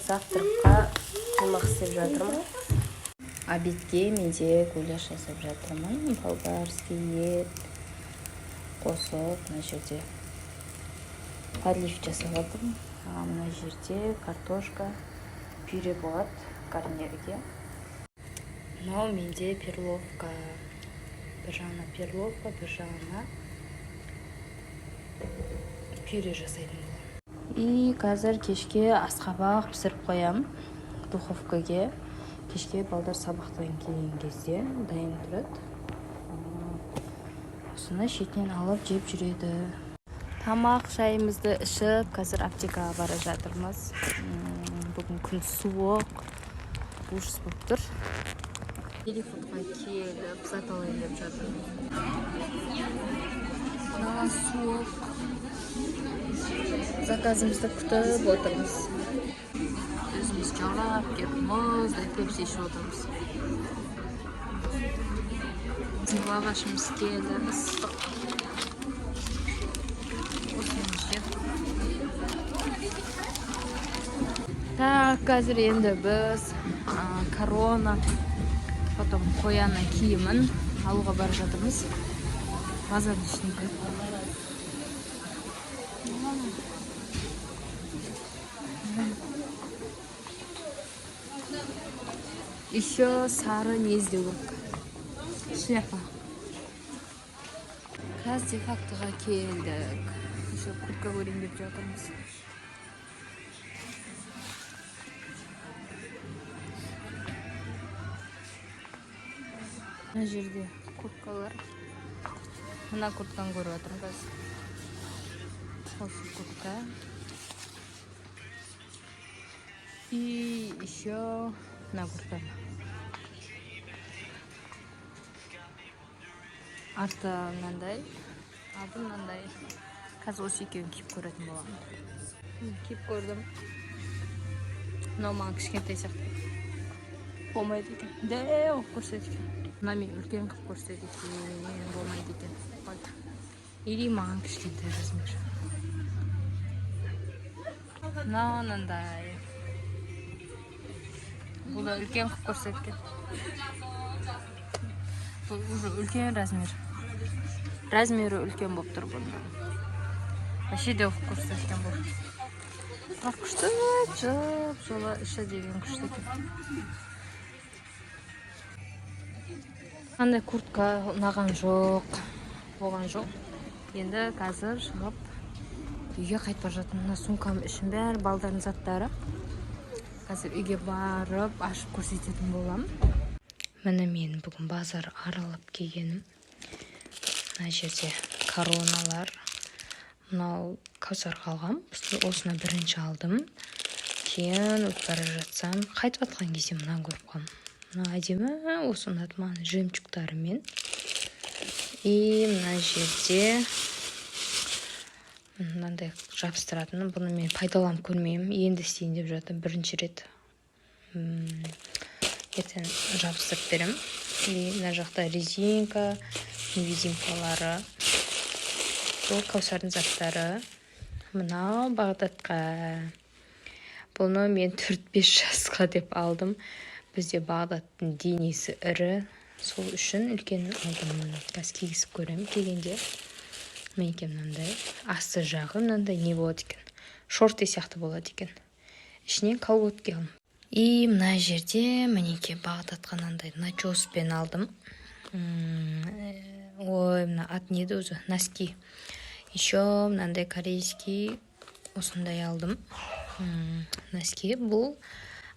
завтракқа тамақ істеп жатырмын. Обедке менде гуляш жасап жатырмын. Болгарский ет қосып, мына жерде подлив жасап жатырмын. Мына жерде картошка, пюре болады гарнирге. Мынау менде перловка. Bir жағына перловка, bir жағына пюре жасайтын боламын. И қазір кешке асқабақ пісіріп қоямын духовкаге. Кешке балдар сабақтан келген кезде дайын тұрады. Осыны шетінен алып жеп жүреді. Тамақ шайымызды ішіп, қазір аптекаға бара жатырмыз. Бүгін күн суық, ужас болып тұр. Телефонға келіп, зат алайын деп жатырмын. Мына суық. Заказымызды күтіп отырмыз. Өзіміз жарап кеп, мұздай пепси ішіп отырмыз. Лавашымыз келді, ыстық. Осыны жеп. Так, қазір енді біз корона, потом қояны киімін алуға бара жатырмыз. Базардың ішінде. Еще сары не сделал. Шляпа. Қазір де-фактыға келдік. Еще куртка көрейін деп жатырмыз. Мына жерде курткалар. Мына куртканы көріп жатырмын қазір. Осы куртка. И еще мына куртка. Арты мынандай, алды мынандай. Қазір осы екеуін киіп көретін боламын. Киіп көрдім. Мынау маған кішкентай сияқты. Болмайды екен. Дәу қылып көрсетеді екен. Мына мен үлкен қылып көрсетеді екен. Болмайды екен. Или маған кішкентай размер. Мынау мынандай. Бұл да үлкен қылып көрсеткен. Бұл уже үлкен размер. Размері үлкен болып тұр бұның. Вообще де оқып көрсеткен бұл. Бірақ күшті жып жола іші деген күшті екен. Қандай куртка ұнаған жоқ, болған жоқ. Енді қазір шығып үйге қайтып бара жатырмын. Мына сумкам ішін бәрі балдардың заттары. Қазір үйге барып ашып көрсететін боламын. Міне мен бүгін базар аралап келгенім. Мына жерде короналар. Мынау Каусарға алғам. Осыны бірінші алдым. Кейін өтіп бара жатсам, қайтып атқан кезде мынаны көріп қалдым. Мына әдемі, осы ұнады маған жемчугтарымен. И мына жерде мынандай жабыстыратын. Бұны мен пайдаланып көрмеймін. Енді істейін деп жатырмын бірінші рет. Ертең жабыстырып берем. И мына жақта резинка, невидимкалары. Бұл Каусардың заттары. Мынау Бағдатқа. Бұны мен 4-5 жасқа деп алдым. Бізде Бағдаттың денесі ірі. Сол үшін үлкен алдым. Қазір кигізіп көрем келгенде. Менеке мынандай. Асты жағы мынандай не болады екен. Шорты сияқты болады екен. Ішінен колготки алдым. И мына жерде менеке Бағдатқа мынандай начоспен алдым. Ой, мына ат неді өзі? Носки. Еще мынандай корейский осындай алдым. Носки бұл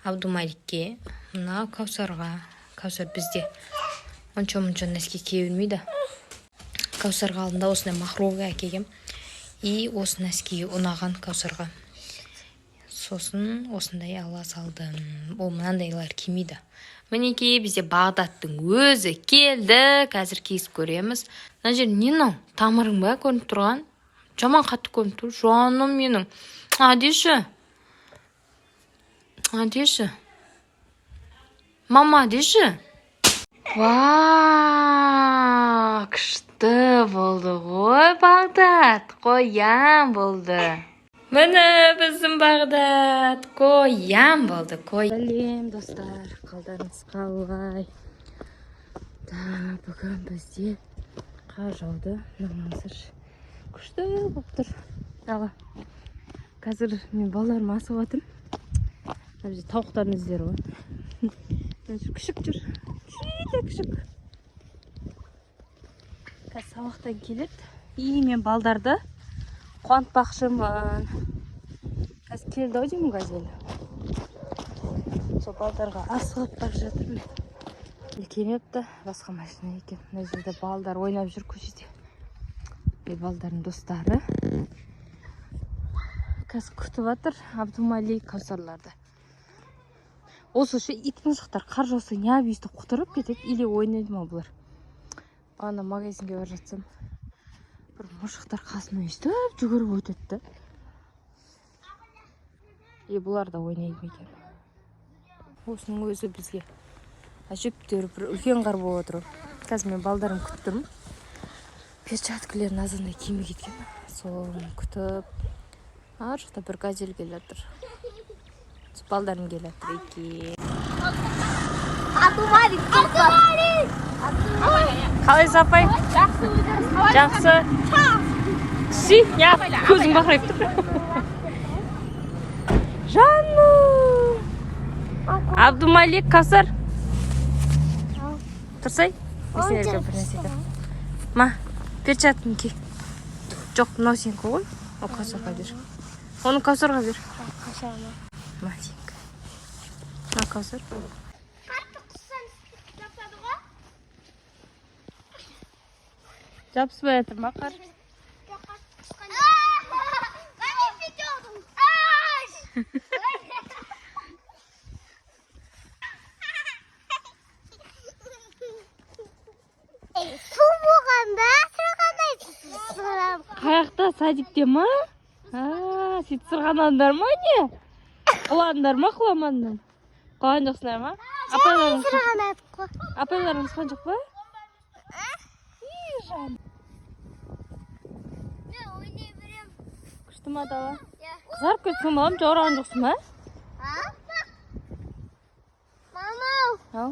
Абдумаликке. Мына Каусарға. Каусар бізде онша-мұнша носки кие бермейді. Каусарға алдында осындай махровый әкелгем. И осы носки ұнаған Каусарға. Сосын осындай ала салдым. Ол мынандайлар кимейді. Мінеке бізде Бағдаттың өзі келді. Қазір киісіп көреміз. Мына жер не мынау? Тамырың ба көрініп тұрған? Жаман қатты көрініп тұр. Жаным менің. Деші. Деші. Мама, деші. Вау, күшті болды ғой Бағдат. Қоян болды. Mana bizim Bag'dad ko'yam bo'ldi. Salam do'stlar, qaldaringiz qalay? Bugun bizga qor yog'di. Hozir kuchli bo'lib tur. Hozir men bolalarni asayotdim. Biz tovuqlarni izlayapman. Kuchuk jur. Kuchuk. Sabahdan kelib, men baldarda qonatmoqchiman. Hozir keldi o'zim gazel. So baldarga asfalt barjatdim. Kelibdi, boshqa mashina ekan. Bu yerda baldar o'ynab yur ko'chada. Baldarning do'stlari kutib o'tir Abdumalik Kavsarlarda. O'sha shu itmushqlar qar yog'sa yab yuzda quturib ketib, ili o'ynaydimi bular. Ana magazinga boratsam, bir mushqlar qasmay istib yugurib o'tadi. Bular da o'ynaydi ekan. O'sning o'zi bizga ajib terib bir ulkan qar bo'lib o'tir. Hozir men baldarim kutib turdim. Перчаткалар назарына киме кеткен. Соны күтіп, ар жақта бір газель келатыр. Балдарым келатыр екен. Қалайсыз апай? Жақсы. Си, я көзім бақырайып тұр. Жаным. Абдумалик Кавсар. Тұрсай? Есенерге бір нәрсе. Ма? Перчаткинки. Жоқ, мынау сенікі ғой. Ол Кавсарға бер. Оны Кавсарға бер. Кавсарға. Матенька. На Кавсар. Қатты құссан жапсады ғой? Жапсыбай жатыр ма қар? Қатты құсқан. Мен бетеудым. Су болғанда сырғанай. Қаяқта садикте ма? Сөйтіп сырғанандар ма не? Құландар ма құламандан? Құлан жоқсыңдар ма? Сырғанадық қой. Апайларыңыз қан жоқ па? Мен ойнай берем. Күшті ма дала? Қызарып кетсің балам, жаураған жоқсың ма? Мамау. Ау.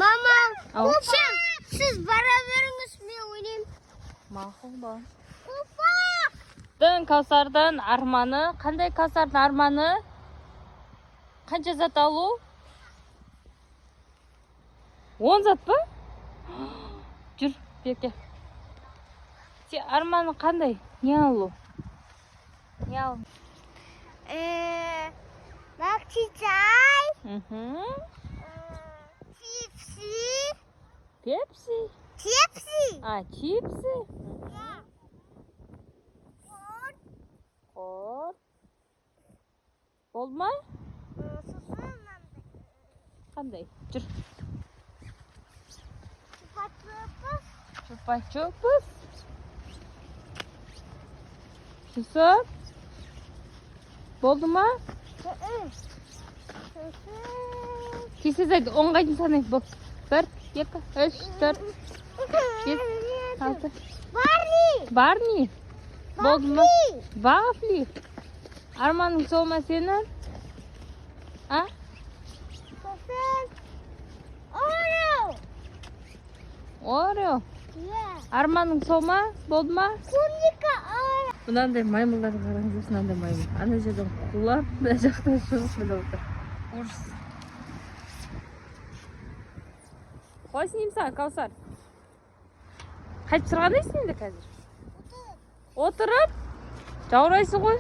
Мамау. Сіз бара беріңіз, мен ойнайым. Мақұл балам. Опа! Кавсардың арманы, қандай Кавсардың арманы? Қанша зат алу? 10 зат па? Жүр, берке. Сен арманы қандай? Не алу? Не алу? Макчичай. Пепси? Чипсы. Чипсы? Қор. Болды ма? Қандай? Жүр. Чупа-чупс. Жүсіп? Болды ма? Кесіз айды, 10-ға дейін санайық. Бол. 1, 2, 3, 4, 5, 6. Барни. Болды ма? Вафли. Арманың сол ма сенің? Орео. Арманың сол ма? Болды ма? Мынандай маймылдар қараңыз, мынандай маймыл. Ана жерден құлап, мына жақтан шығып мына отыр. Ұрыс. Қой сенеймін саған, Кавсар? Қайтып сырғанайсың енді қазір? Отырып? Жаурайсың ғой?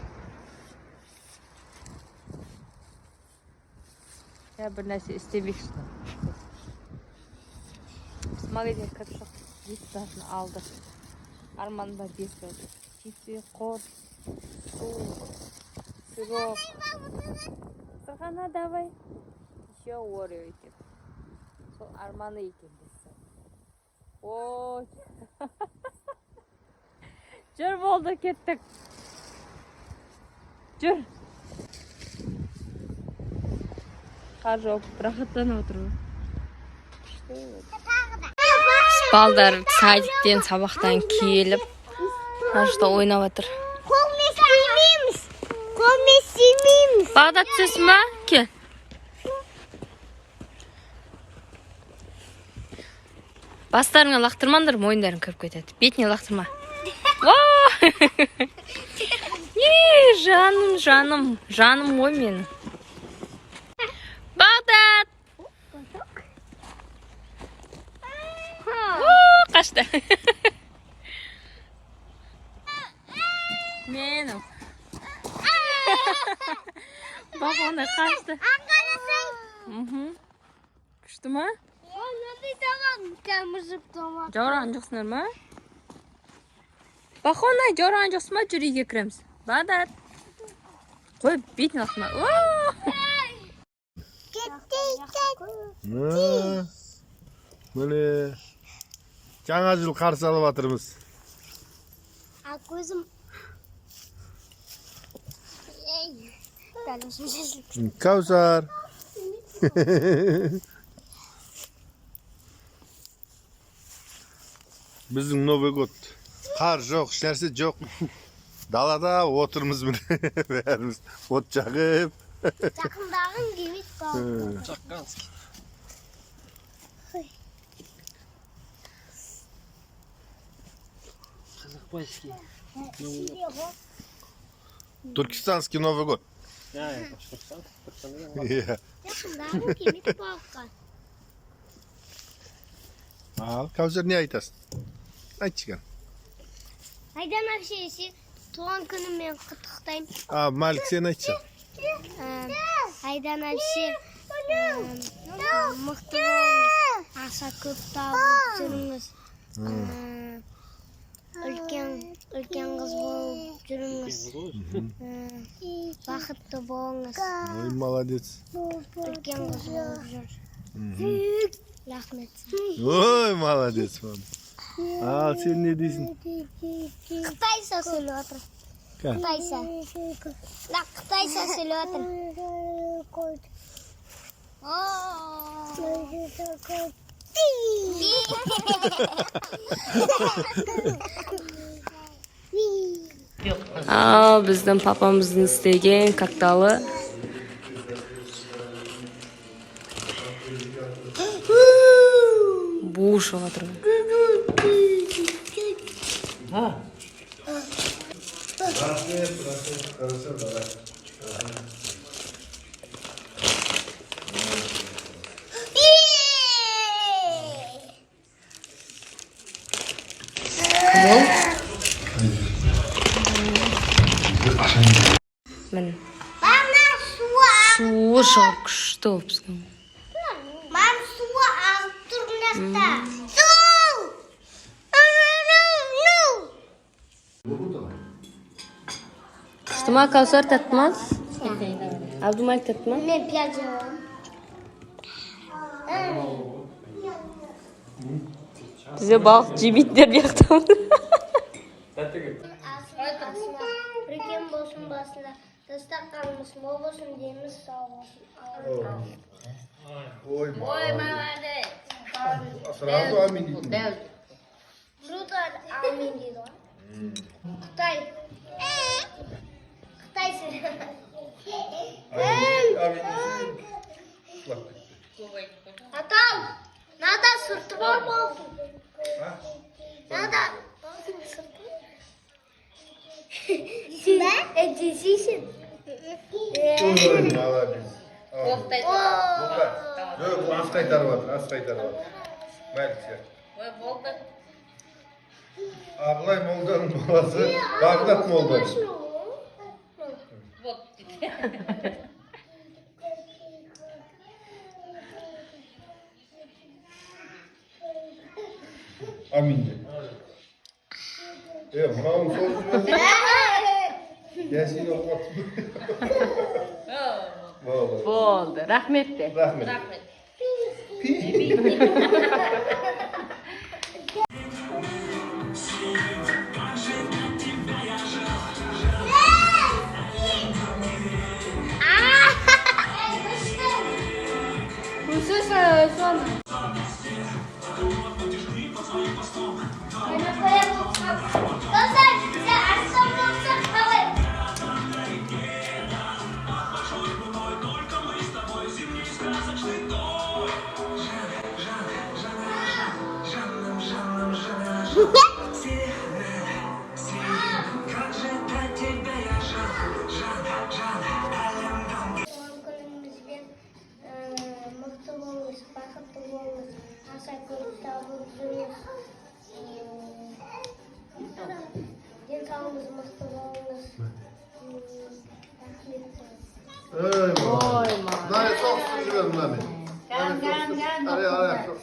Бір нәрсе істемекші. Біз магазин кіріп шықтық. 5 затын алдық. Арман бар 5 заты. Чипсы, қор, су, сырок. Сырғана давай. Еще Орео екен. Сол арманы екен десе. Ой. Жүр болды, кеттік. Жүр. Қар жоқ, рахаттанып отырмын. Балдар садиктен сабақтан келіп, нашта ойнап отыр. Қолмен істемейміз. Bağdat sesme ki. Бастарыңа лақтырмаңдар, мойындарың кіріп кетеді. Бетіне лақтырма. Жаным ой менің. Бағдат! Қашты. Менің. Бақ ондай қашты. Күшті ма? Жауырған жоқсыңдар ма? Бақонай, жауырған жоқсың ма? Жүр үйге кіреміз. Бағдат. Қой, бетіне лақтырма. Міне жаңа жыл қарсы алып жатырмыз. Көзім. Кәусар. Біздің Новый год. Қар жоқ, нәрсе жоқ. Далада отырмыз міне бәріміз. От жағып. Жақындағын кемет қалды. Жаққанский. Казахпайский. Туркестанский Новый год. Жақындағын кемет қалды. Ал, Кәусар не айтасың? Айтшы кән. Айдан әпшесі туған күнімен құттықтаймын. Малик сен айтшы. Айдан әпше мықты болыңыз, аса көп тауып жүріңіз, үлкен қыз болып жүріңіз, бақытты болыңыз. Ой, молодец. Үлкен қыз болып жүр. Рахмет. Ой, молодец. Ал, сен не дейсің? Қытайша сөйлеп отыр. Қытайша. Қытайша сөйлеп отыр. Біздің папамыздың істеген кокталы. Буш отыр. Мен суы шығып күшті болып біздің. Мен суы алып тұрмын. Күшті ма, Кәусар татты ма? Абдумалик татты ма? Мен пияз жауам. Бізде балық жемейтіндер бияқтамыз. Үлкен болсын басында, дастарханымыз мол болсын дейміз, сау болсын. Ой, молодец. Сразу амин дейтін. Жудар амин дейді ғой. Қытай. Қытай сөйлеп. Атам, надо сұрты бар болсын. Надо сұрты. Да? Әдесейсің. Ой, молодец. Жоқ, ас қайтарып жатыр, ас қайтарып жатыр. Мәлік сияқты. Абылай молданың баласы Бағдат молда. Амин де. Мынауын сол жіберді. Ясин оқып болды. Болды, рахмет де. Рахмет. Doğum günümüzden mutlu olunuz, bakıtlı olunuz, asa görüşleriniz, dentalımız mutlu olunuz. Oy Nane çok seviyorum Nane. Gan gan gan. Araya çok.